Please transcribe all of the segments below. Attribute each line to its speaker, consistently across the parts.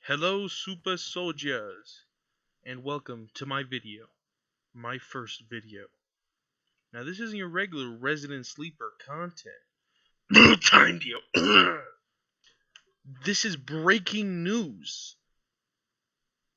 Speaker 1: Hello super soldiers, and welcome to my video, my first video. Now this isn't your regular resident sleeper content. Time deal. This is breaking news.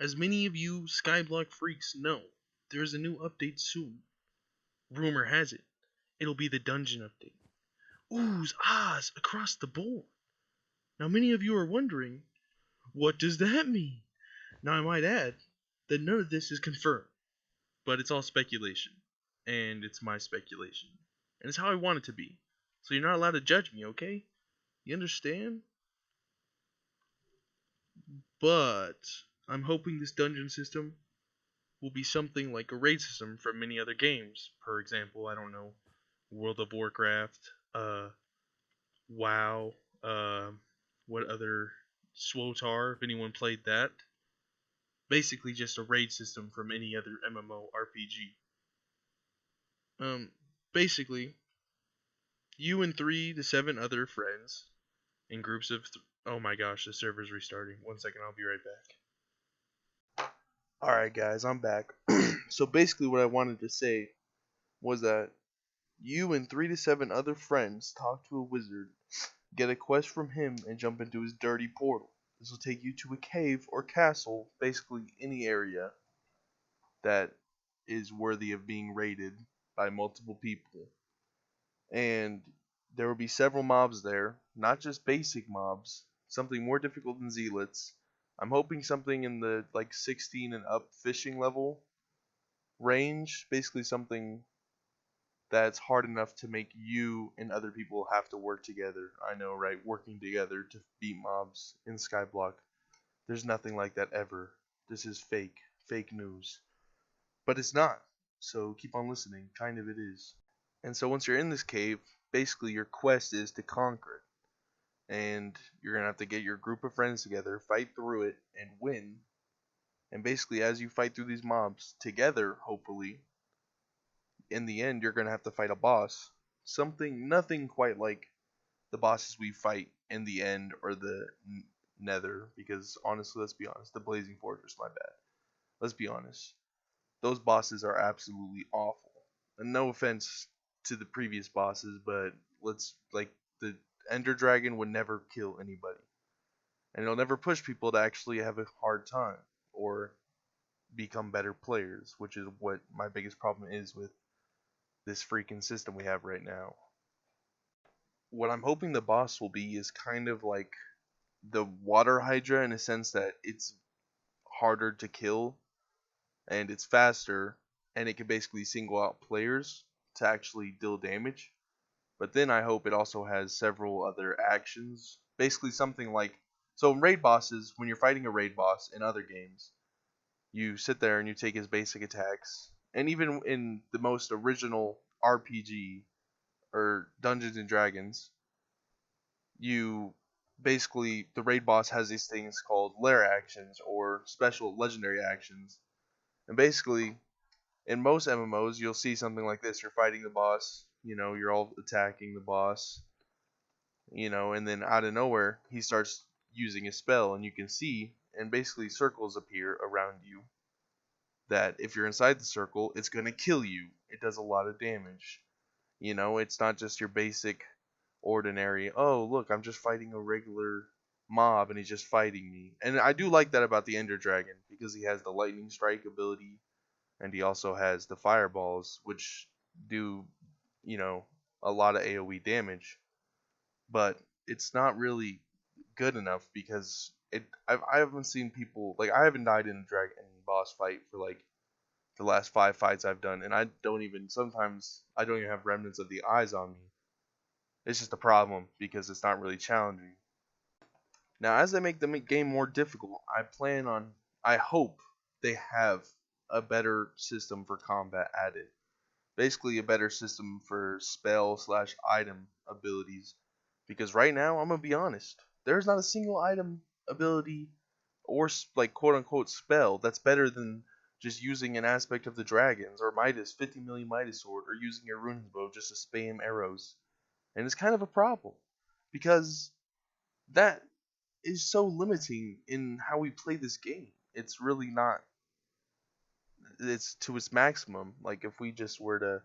Speaker 1: As many of you Skyblock freaks know, there's a new update soon. Rumor has it, it'll be the dungeon update. Oohs, ahs, across the board. Now many of you are wondering, what does that mean? Now I might add that none of this is confirmed. But it's all speculation, and it's my speculation, and it's how I want it to be. So you're not allowed to judge me, okay? You understand? But I'm hoping this dungeon system will be something like a raid system from many other games. For example, I don't know, World of Warcraft, WoW, what other SWOTAR, if anyone played that. Basically just a raid system from any other MMORPG. Basically, you and 3 to 7 other friends in groups of oh my gosh, the server's restarting. 1 second, I'll be right back. Alright guys, I'm back. So basically what I wanted to say was that you and 3 to 7 other friends talk to a wizard, get a quest from him, and jump into his dirty portal. This will take you to a cave or castle, basically any area that is worthy of being raided by multiple people. And there will be several mobs there, not just basic mobs, something more difficult than zealots. I'm hoping something in the like 16 and up fishing level range, basically something that's hard enough to make you and other people have to work together. I know, right? Working together to beat mobs in Skyblock. There's nothing like that ever. This is fake news. But it's not. So keep on listening. Kind of it is. And so once you're in this cave, basically your quest is to conquer it. And you're going to have to get your group of friends together, fight through it, and win. And basically as you fight through these mobs together, hopefully, in the end you're going to have to fight a boss. Nothing quite like the bosses we fight in the end or the nether. Because honestly, let's be honest, the Blazing Fortress, my bad. Let's be honest. Those bosses are absolutely awful. And no offense to the previous bosses, but the Ender Dragon would never kill anybody. And it'll never push people to actually have a hard time or become better players, which is what my biggest problem is with this freaking system we have right now. What I'm hoping the boss will be is kind of like the Water Hydra, in a sense that it's harder to kill and it's faster, and it can basically single out players to actually deal damage. But then I hope it also has several other actions. Basically something like, so in raid bosses, when you're fighting a raid boss in other games, you sit there and you take his basic attacks. And even in the most original RPG or Dungeons and Dragons, you basically, the raid boss has these things called lair actions or special legendary actions. And basically, in most MMOs, you'll see something like this. You're fighting the boss, you're all attacking the boss, and then out of nowhere, he starts using a spell, and you can see, and basically circles appear around you, that if you're inside the circle, it's going to kill you. It does a lot of damage. It's not just your basic, ordinary, oh, look, I'm just fighting a regular mob, and he's just fighting me. And I do like that about the Ender Dragon, because he has the lightning strike ability, and he also has the fireballs, which do, a lot of AoE damage. But it's not really good enough, because I haven't seen people, like, I haven't died in a dragon boss fight for like the last 5 fights I've done, and sometimes I don't even have remnants of the eyes on me. It's just a problem because it's not really challenging. Now, as they make the game more difficult, I hope they have a better system for combat added. Basically, a better system for spell/item abilities. Because right now, I'm going to be honest, there's not a single item ability or like quote unquote spell that's better than just using an aspect of the dragons or Midas, 50 million Midas sword, or using a runes bow just to spam arrows. And it's kind of a problem because that is so limiting in how we play this game. It's really not. It's to its maximum. Like if we just were to,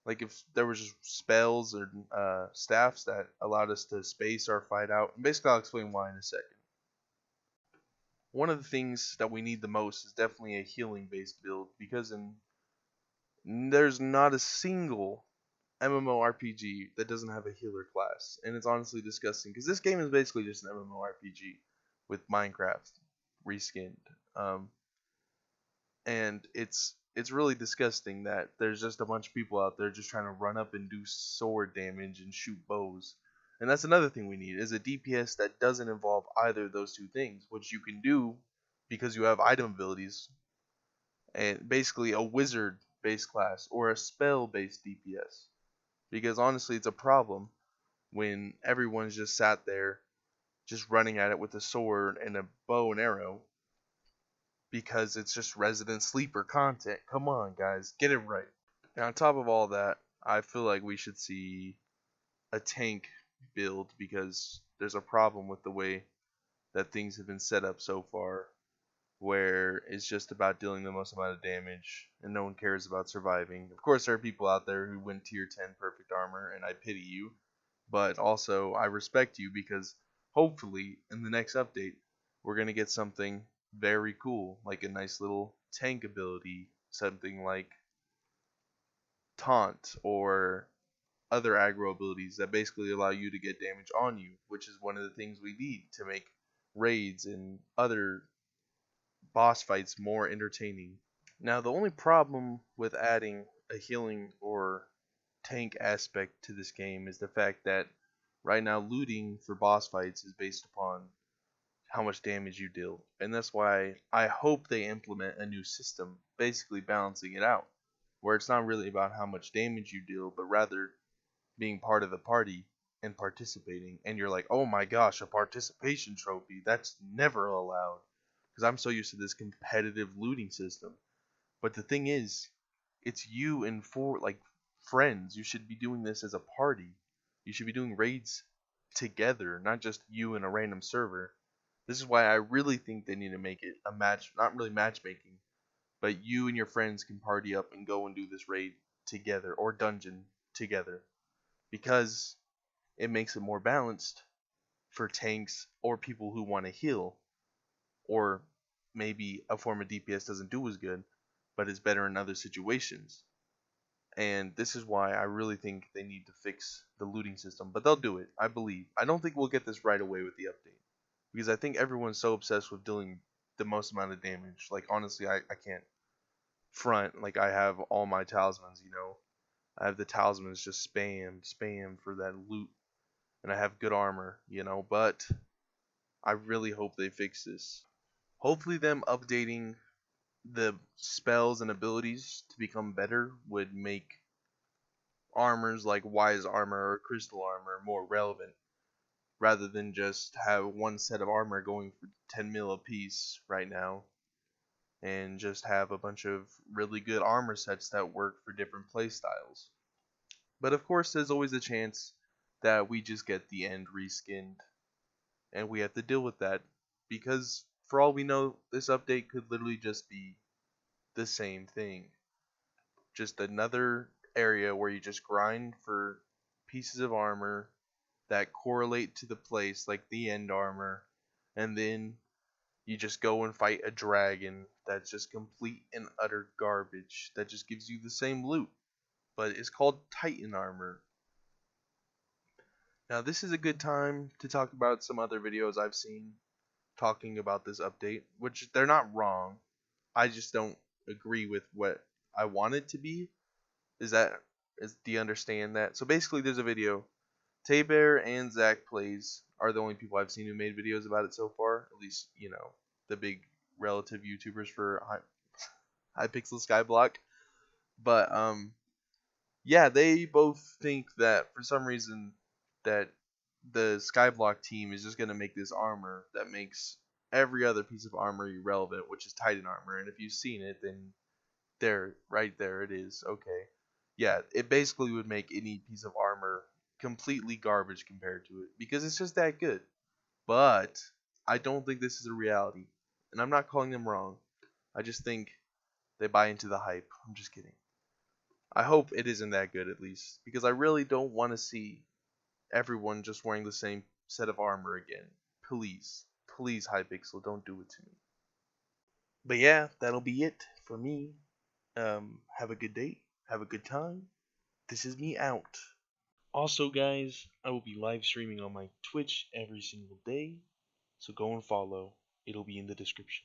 Speaker 1: like if there was just spells or staffs that allowed us to space our fight out. And basically, I'll explain why in a second. One of the things that we need the most is definitely a healing based build because there's not a single MMORPG that doesn't have a healer class, and it's honestly disgusting because this game is basically just an MMORPG with Minecraft reskinned, and it's really disgusting that there's just a bunch of people out there just trying to run up and do sword damage and shoot bows. And that's another thing we need is a DPS that doesn't involve either of those two things, which you can do because you have item abilities and basically a wizard based class or a spell based DPS. Because honestly, it's a problem when everyone's just sat there just running at it with a sword and a bow and arrow because it's just resident sleeper content. Come on, guys, get it right. And on top of all that, I feel like we should see a tank build because there's a problem with the way that things have been set up so far, where it's just about dealing the most amount of damage and no one cares about surviving. Of course, there are people out there who win tier 10 perfect armor, and I pity you, but also I respect you because hopefully in the next update we're going to get something very cool, like a nice little tank ability, something like taunt or other aggro abilities that basically allow you to get damage on you, which is one of the things we need to make raids and other boss fights more entertaining. Now, the only problem with adding a healing or tank aspect to this game is the fact that right now looting for boss fights is based upon how much damage you deal. And that's why I hope they implement a new system, basically balancing it out, where it's not really about how much damage you deal, but rather being part of the party and participating. And you're like, oh my gosh, a participation trophy. That's never allowed. Because I'm so used to this competitive looting system. But the thing is, it's you and four like friends. You should be doing this as a party. You should be doing raids together, not just you in a random server. This is why I really think they need to make it a match, not really matchmaking, but you and your friends can party up and go and do this raid together or dungeon together because it makes it more balanced for tanks or people who want to heal, or maybe a form of DPS doesn't do as good but is better in other situations. And this is why I really think they need to fix the looting system, but they'll do it, I believe. I don't think we'll get this right away with the update because I think everyone's so obsessed with dealing the most amount of damage. Like honestly, I can't front. Like I have all my talismans, I have the talismans just spam for that loot, and I have good armor, but I really hope they fix this. Hopefully them updating the spells and abilities to become better would make armors like wise armor or crystal armor more relevant rather than just have one set of armor going for 10 mil a piece right now and just have a bunch of really good armor sets that work for different playstyles. But of course, there's always a chance that we just get the end reskinned, and we have to deal with that because, for all we know, this update could literally just be the same thing. Just another area where you just grind for pieces of armor that correlate to the place, like the end armor, and then you just go and fight a dragon that's just complete and utter garbage that just gives you the same loot, but it's called Titan armor. Now, this is a good time to talk about some other videos I've seen talking about this update, which they're not wrong. I just don't agree with what I want it to be. Do you understand that? So basically, there's a video. Taybear and Zach Plays are the only people I've seen who made videos about it so far. At least, the big relative YouTubers for Hypixel Skyblock. But yeah, they both think that for some reason that the Skyblock team is just gonna make this armor that makes every other piece of armor irrelevant, which is Titan armor. And if you've seen it, then right there it is. Okay, yeah, it basically would make any piece of armor completely garbage compared to it because it's just that good. But I don't think this is a reality. And I'm not calling them wrong. I just think they buy into the hype. I'm just kidding. I hope it isn't that good at least, because I really don't want to see everyone just wearing the same set of armor again. Please, please, Hypixel, don't do it to me. But yeah, that'll be it for me. Have a good day. Have a good time. This is me out. Also, guys, I will be live streaming on my Twitch every single day, so go and follow. It'll be in the description.